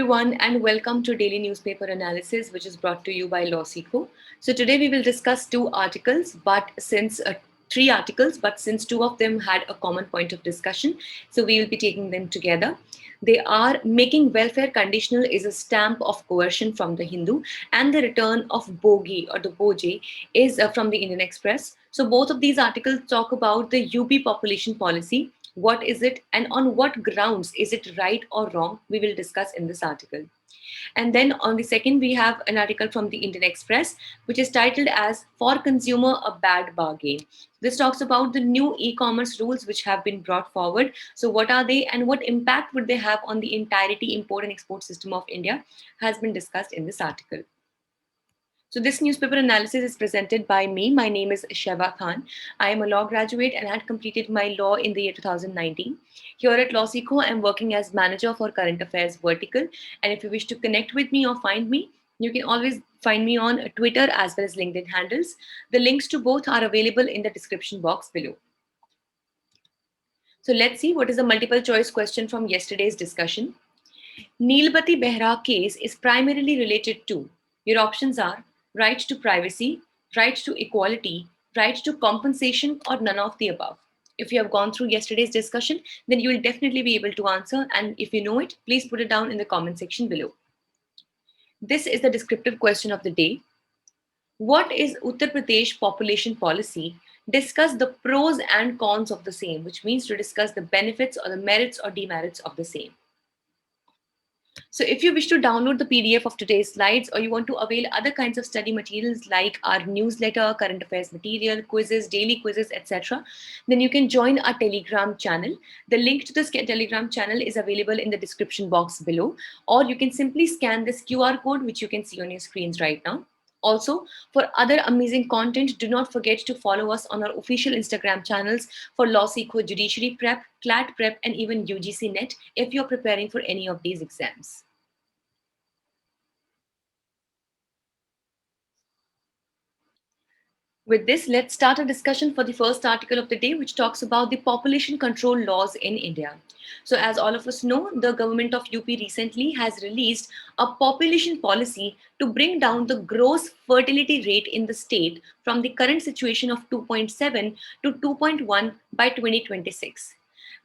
everyone, and welcome to Daily Newspaper Analysis, which is brought to you by LawSeco. So today we will discuss three articles, but since two of them had a common point of discussion, so we will be taking them together. They are making welfare conditional is a stamp of coercion from the Hindu, and the return of Bogi or the Boje is from the Indian Express. So both of these articles talk about the UP population policy. What is it, and on what grounds is it right or wrong? We will discuss in this article. And then on the second, we have an article from the Indian Express, which is titled as For Consumer a Bad Bargain. This talks about the new e-commerce rules which have been brought forward. So what are they and what impact would they have on the entirety import and export system of India has been discussed in this article. So this newspaper analysis is presented by me. My name is Sheva Khan. I am a law graduate and had completed my law in the year 2019. Here at LawSeco, I am working as manager for current affairs vertical. And if you wish to connect with me or find me, you can always find me on Twitter as well as LinkedIn handles. The links to both are available in the description box below. So let's see what is the multiple choice question from yesterday's discussion. Neelbati Behra case is primarily related to, your options are right to privacy, right to equality, right to compensation, or none of the above. If you have gone through yesterday's discussion, then you will definitely be able to answer. And if you know it, please put it down in the comment section below. This is the descriptive question of the day. What is Uttar Pradesh population policy? Discuss the pros and cons of the same, which means to discuss the benefits or the merits or demerits of the same. So if you wish to download the PDF of today's slides, or you want to avail other kinds of study materials like our newsletter, current affairs material, quizzes, daily quizzes, etc., then you can join our Telegram channel. The link to this Telegram channel is available in the description box below, or you can simply scan this QR code, which you can see on your screens right now. Also, for other amazing content, do not forget to follow us on our official Instagram channels for LawSeco Judiciary Prep, CLAT Prep, and even UGC Net if you're preparing for any of these exams. With this, let's start a discussion for the first article of the day, which talks about the population control laws in India. So as all of us know, the government of UP recently has released a population policy to bring down the gross fertility rate in the state from the current situation of 2.7 to 2.1 by 2026.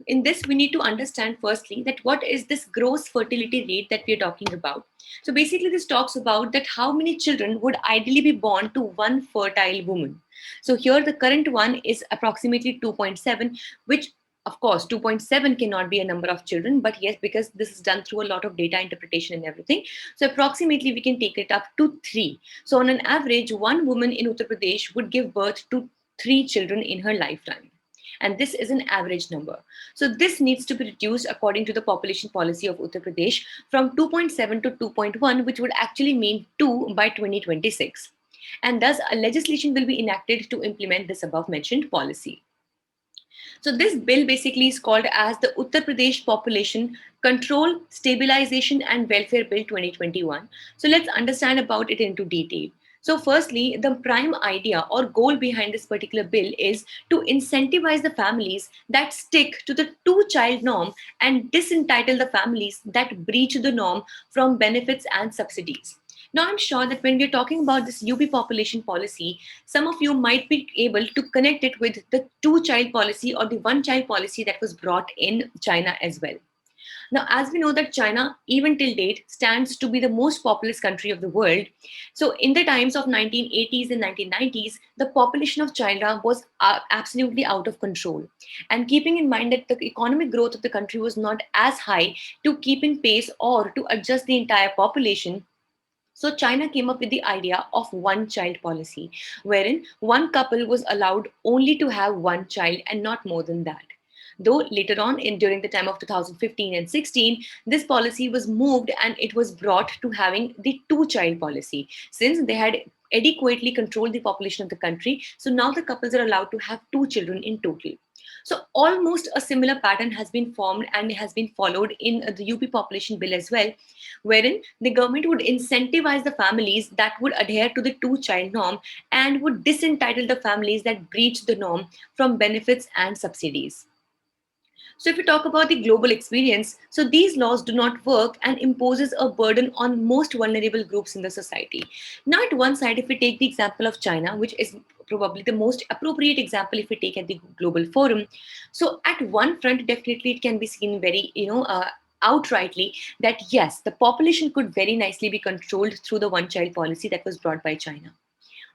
In this, we need to understand firstly that what is this gross fertility rate that we are talking about. So basically, this talks about that how many children would ideally be born to one fertile woman. So here the current one is approximately 2.7, which of course 2.7 cannot be a number of children, but yes, because this is done through a lot of data interpretation and everything. So approximately we can take it up to 3. So on an average, one woman in Uttar Pradesh would give birth to 3 children in her lifetime. And this is an average number. So this needs to be reduced according to the population policy of Uttar Pradesh from 2.7 to 2.1, which would actually mean 2 by 2026. And thus a legislation will be enacted to implement this above mentioned policy. So this bill basically is called as the Uttar Pradesh Population Control, Stabilization and Welfare Bill 2021. So let's understand about it into detail. So firstly, the prime idea or goal behind this particular bill is to incentivize the families that stick to the two-child norm and disentitle the families that breach the norm from benefits and subsidies. Now, I'm sure that when we're talking about this UP population policy, some of you might be able to connect it with the two-child policy or the one-child policy that was brought in China as well. Now, as we know that China, even till date, stands to be the most populous country of the world. So in the times of 1980s and 1990s, the population of China was absolutely out of control. And keeping in mind that the economic growth of the country was not as high to keep in pace or to adjust the entire population, so China came up with the idea of one child policy, wherein one couple was allowed only to have one child and not more than that. Though later on, during the time of 2015 and 16, this policy was moved and it was brought to having the two-child policy, since they had adequately controlled the population of the country. So now the couples are allowed to have 2 children in total. So almost a similar pattern has been formed and has been followed in the UP population bill as well, wherein the government would incentivize the families that would adhere to the two-child norm and would disentitle the families that breach the norm from benefits and subsidies. So if we talk about the global experience, so these laws do not work and imposes a burden on most vulnerable groups in the society. Now at one side, if we take the example of China, which is probably the most appropriate example if we take at the global forum. So at one front, definitely it can be seen very, outrightly that yes, the population could very nicely be controlled through the one child policy that was brought by China.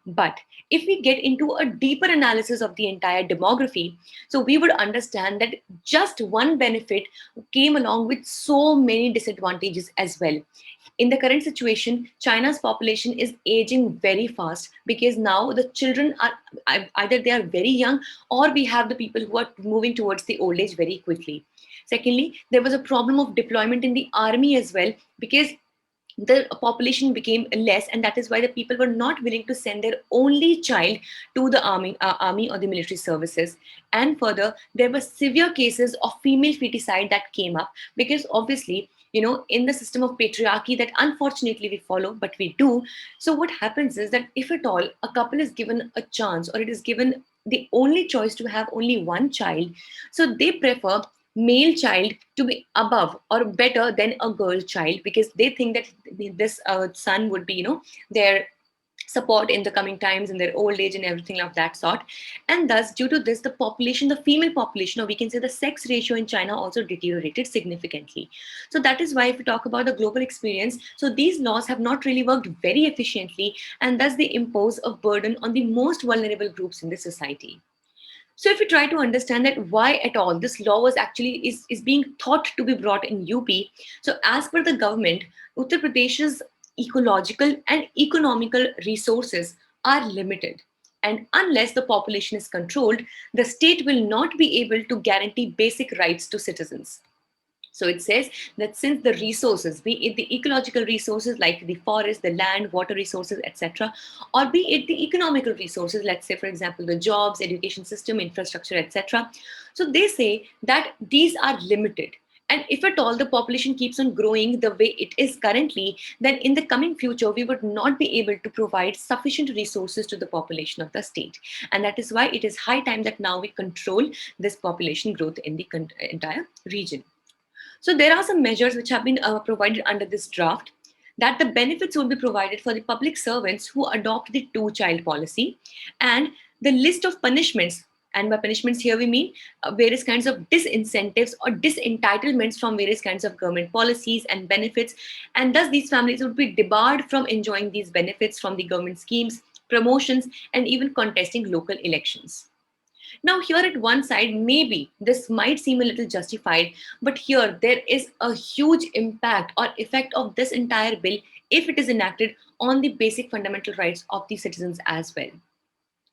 But if we get into a deeper analysis of the entire demography, so we would understand that just one benefit came along with so many disadvantages as well. In the current situation, China's population is aging very fast because now the children are either they are very young or we have the people who are moving towards the old age very quickly. Secondly, there was a problem of deployment in the army as well because the population became less, and that is why the people were not willing to send their only child to the army or the military services. And further, there were severe cases of female feticide that came up because obviously, in the system of patriarchy that unfortunately we follow, but we do. So what happens is that if at all a couple is given a chance or it is given the only choice to have only one child, so they prefer male child to be above or better than a girl child because they think that this son would be their support in the coming times in their old age and everything of that sort. And thus due to this, the population, the female population, or we can say the sex ratio in China also deteriorated significantly. So that is why if we talk about the global experience, so these laws have not really worked very efficiently, and thus they impose a burden on the most vulnerable groups in the society. So if you try to understand that why at all this law was actually is being thought to be brought in UP, so as per the government, Uttar Pradesh's ecological and economical resources are limited. And unless the population is controlled, the state will not be able to guarantee basic rights to citizens. So it says that since the resources, be it the ecological resources like the forest, the land, water resources, etc., or be it the economical resources, let's say, for example, the jobs, education system, infrastructure, etc. So they say that these are limited. And if at all the population keeps on growing the way it is currently, then in the coming future, we would not be able to provide sufficient resources to the population of the state. And that is why it is high time that now we control this population growth in the entire region. So there are some measures which have been provided under this draft that the benefits will be provided for the public servants who adopt the two-child policy, and the list of punishments. And by punishments here we mean various kinds of disincentives or disentitlements from various kinds of government policies and benefits, and thus these families would be debarred from enjoying these benefits from the government schemes, promotions, and even contesting local elections. Now, here at one side, maybe this might seem a little justified, but here there is a huge impact or effect of this entire bill if it is enacted on the basic fundamental rights of the citizens as well.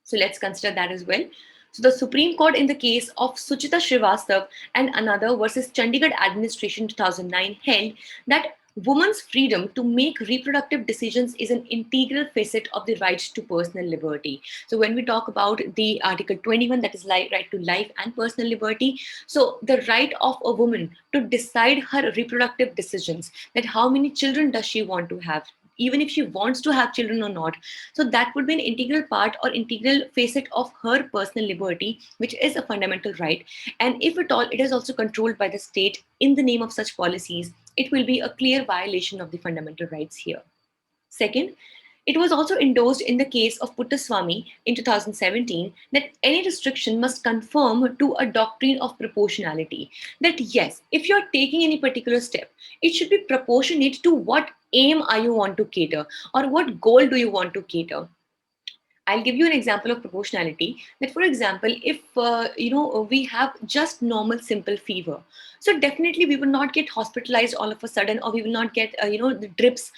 So let's consider that as well. So the Supreme Court in the case of Suchita Srivastav and another versus Chandigarh administration 2009 held that women's freedom to make reproductive decisions is an integral facet of the right to personal liberty. So when we talk about the Article 21, that is right to life and personal liberty, so the right of a woman to decide her reproductive decisions, that how many children does she want to have, even if she wants to have children or not. So that would be an integral part or integral facet of her personal liberty, which is a fundamental right. And if at all it is also controlled by the state in the name of such policies, it will be a clear violation of the fundamental rights here. Second, it was also endorsed in the case of Puttaswamy in 2017 that any restriction must conform to a doctrine of proportionality. That yes, if you're taking any particular step, it should be proportionate to what aim are you want to cater or what goal do you want to cater. I'll give you an example of proportionality. That, for example, if we have just normal simple fever, so definitely we will not get hospitalized all of a sudden, or we will not get the drips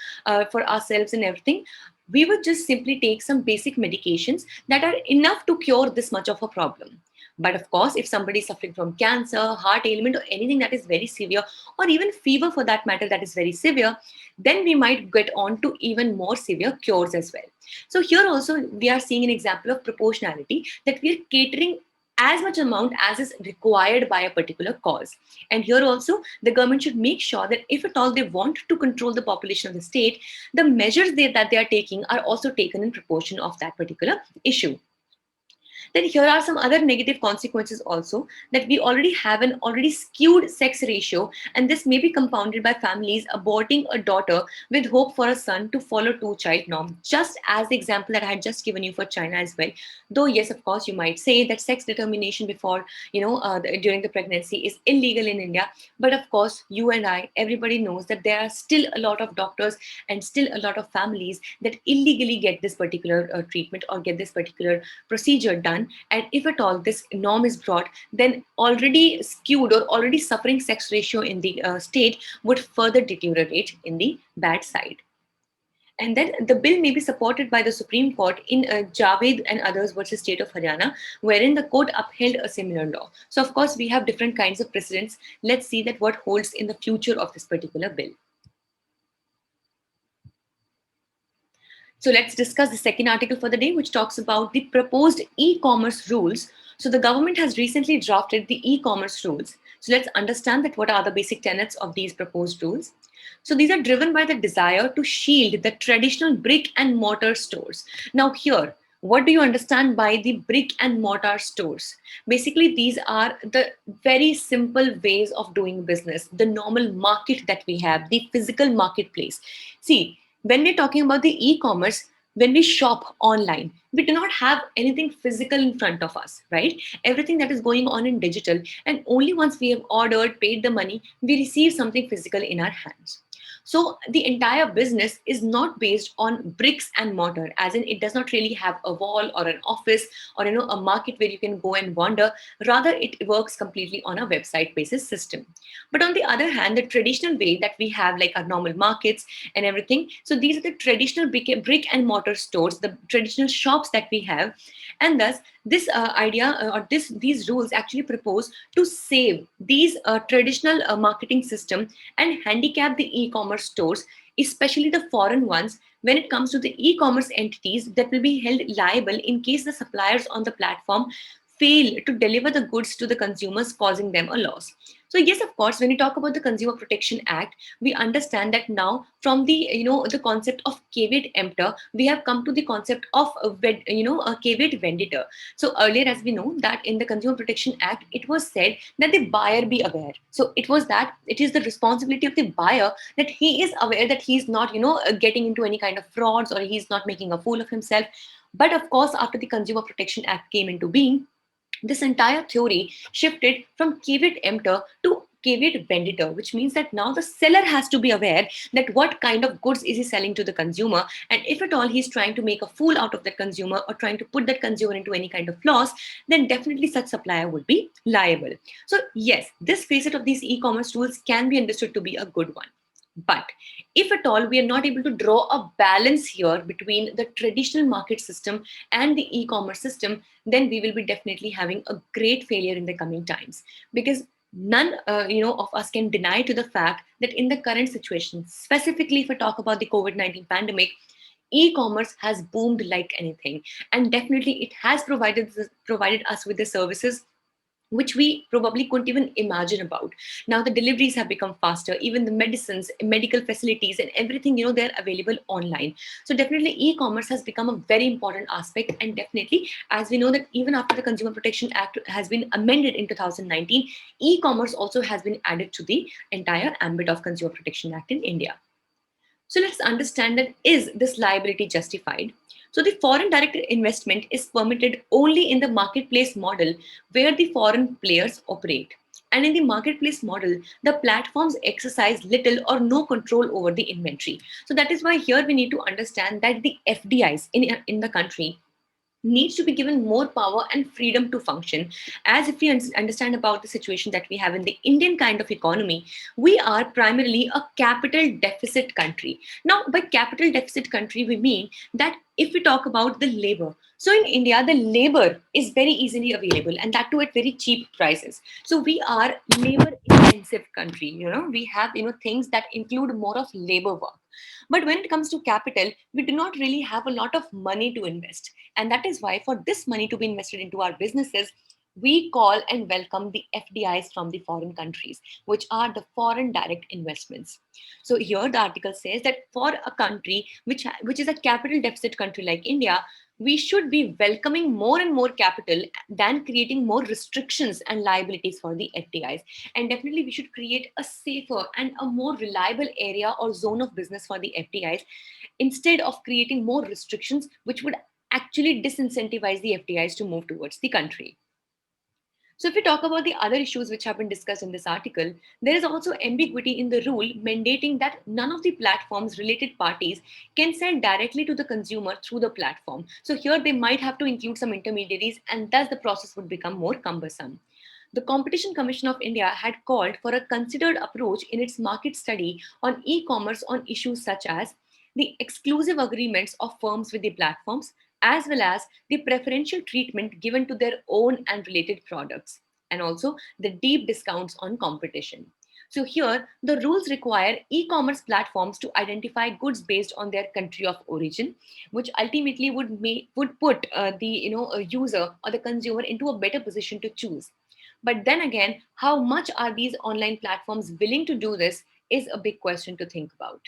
for ourselves and everything. We would just simply take some basic medications that are enough to cure this much of a problem. But of course, if somebody is suffering from cancer, heart ailment, or anything that is very severe, or even fever for that matter that is very severe, then we might get on to even more severe cures as well. So here also we are seeing an example of proportionality, that we are catering as much amount as is required by a particular cause. And here also the government should make sure that if at all they want to control the population of the state, the measures that they are taking are also taken in proportion of that particular issue. Then here are some other negative consequences also, that we already have an already skewed sex ratio, and this may be compounded by families aborting a daughter with hope for a son to follow two-child norm. Just as the example that I had just given you for China as well. Though yes, of course, you might say that sex determination before during the pregnancy is illegal in India, but of course, you and I, everybody knows that there are still a lot of doctors and still a lot of families that illegally get this particular treatment or get this particular procedure done. And if at all this norm is brought, then already skewed or already suffering sex ratio in the state would further deteriorate in the bad side. And then the bill may be supported by the Supreme Court in Javed and others versus State of Haryana, wherein the court upheld a similar law. So, of course, we have different kinds of precedents. Let's see that what holds in the future of this particular bill. So let's discuss the second article for the day, which talks about the proposed e-commerce rules. So the government has recently drafted the e-commerce rules. So let's understand that what are the basic tenets of these proposed rules. So these are driven by the desire to shield the traditional brick and mortar stores. Now here, what do you understand by the brick and mortar stores? Basically, these are the very simple ways of doing business, the normal market that we have, the physical marketplace. See, when we're talking about the e-commerce, when we shop online, we do not have anything physical in front of us, right? Everything that is going on in digital, and only once we have ordered, paid the money, we receive something physical in our hands. So the entire business is not based on bricks and mortar, as in it does not really have a wall or an office or a market where you can go and wander. Rather, it works completely on a website basis system. But on the other hand, the traditional way that we have, like our normal markets and everything, so these are the traditional brick and mortar stores, the traditional shops that we have, and thus this idea or these rules actually propose to save these traditional marketing system and handicap the e-commerce stores, especially the foreign ones, when it comes to the e-commerce entities that will be held liable in case the suppliers on the platform fail to deliver the goods to the consumers, causing them a loss. So yes, of course, when we talk about the Consumer Protection Act, we understand that now from the the concept of caveat emptor, we have come to the concept of a caveat venditor. So earlier, as we know, that in the Consumer Protection Act, it was said that the buyer be aware. So it was that it is the responsibility of the buyer that he is aware that he's not getting into any kind of frauds or he's not making a fool of himself. But of course, after the Consumer Protection Act came into being, this entire theory shifted from caveat emptor to caveat venditor, which means that now the seller has to be aware that what kind of goods is he selling to the consumer, and if at all he's trying to make a fool out of that consumer or trying to put that consumer into any kind of loss, then definitely such supplier would be liable. So yes, this facet of these e-commerce rules can be understood to be a good one. But if at all we are not able to draw a balance here between the traditional market system and the e-commerce system, then we will be definitely having a great failure in the coming times. Because none of us can deny to the fact that in the current situation, specifically if I talk about the COVID-19 pandemic, e-commerce has boomed like anything, and definitely it has provided us with the services which we probably couldn't even imagine about. Now the deliveries have become faster, even the medicines, medical facilities, and everything, they're available online. So definitely e-commerce has become a very important aspect. And definitely, as we know that even after the Consumer Protection Act has been amended in 2019, e-commerce also has been added to the entire ambit of Consumer Protection Act in India. So let's understand that, is this liability justified? So the foreign direct investment is permitted only in the marketplace model where the foreign players operate. And in the marketplace model, the platforms exercise little or no control over the inventory. So that is why here we need to understand that the FDIs in the country needs to be given more power and freedom to function. As if we understand about the situation that we have in the Indian kind of economy, we are primarily a capital deficit country. Now, by capital deficit country, we mean that if we talk about the labor, so in India, the labor is very easily available, and that too at very cheap prices. So we are labor intensive country. We have things that include more of labor work. But when it comes to capital, we do not really have a lot of money to invest. And that is why, for this money to be invested into our businesses, we call and welcome the FDIs from the foreign countries, which are the foreign direct investments. So here the article says that for a country which is a capital deficit country like India, we should be welcoming more and more capital than creating more restrictions and liabilities for the FDIs. And definitely, we should create a safer and a more reliable area or zone of business for the FDIs instead of creating more restrictions, which would actually disincentivize the FDIs to move towards the country. So, if we talk about the other issues which have been discussed in this article, there is also ambiguity in the rule mandating that none of the platform's related parties can sell directly to the consumer through the platform. So, here they might have to include some intermediaries, and thus the process would become more cumbersome. The Competition Commission of India had called for a considered approach in its market study on e commerce on issues such as the exclusive agreements of firms with the platforms, as well as the preferential treatment given to their own and related products, and also the deep discounts on competition. So here, the rules require e-commerce platforms to identify goods based on their country of origin, which ultimately would put the a user or the consumer into a better position to choose. But then again, how much are these online platforms willing to do this is a big question to think about.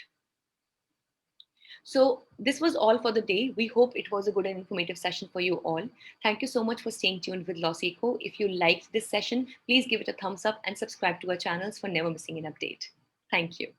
So, this was all for the day. We hope it was a good and informative session for you all. Thank you so much for staying tuned with Losseco. If you liked this session, please give it a thumbs up and subscribe to our channels for never missing an update. Thank you.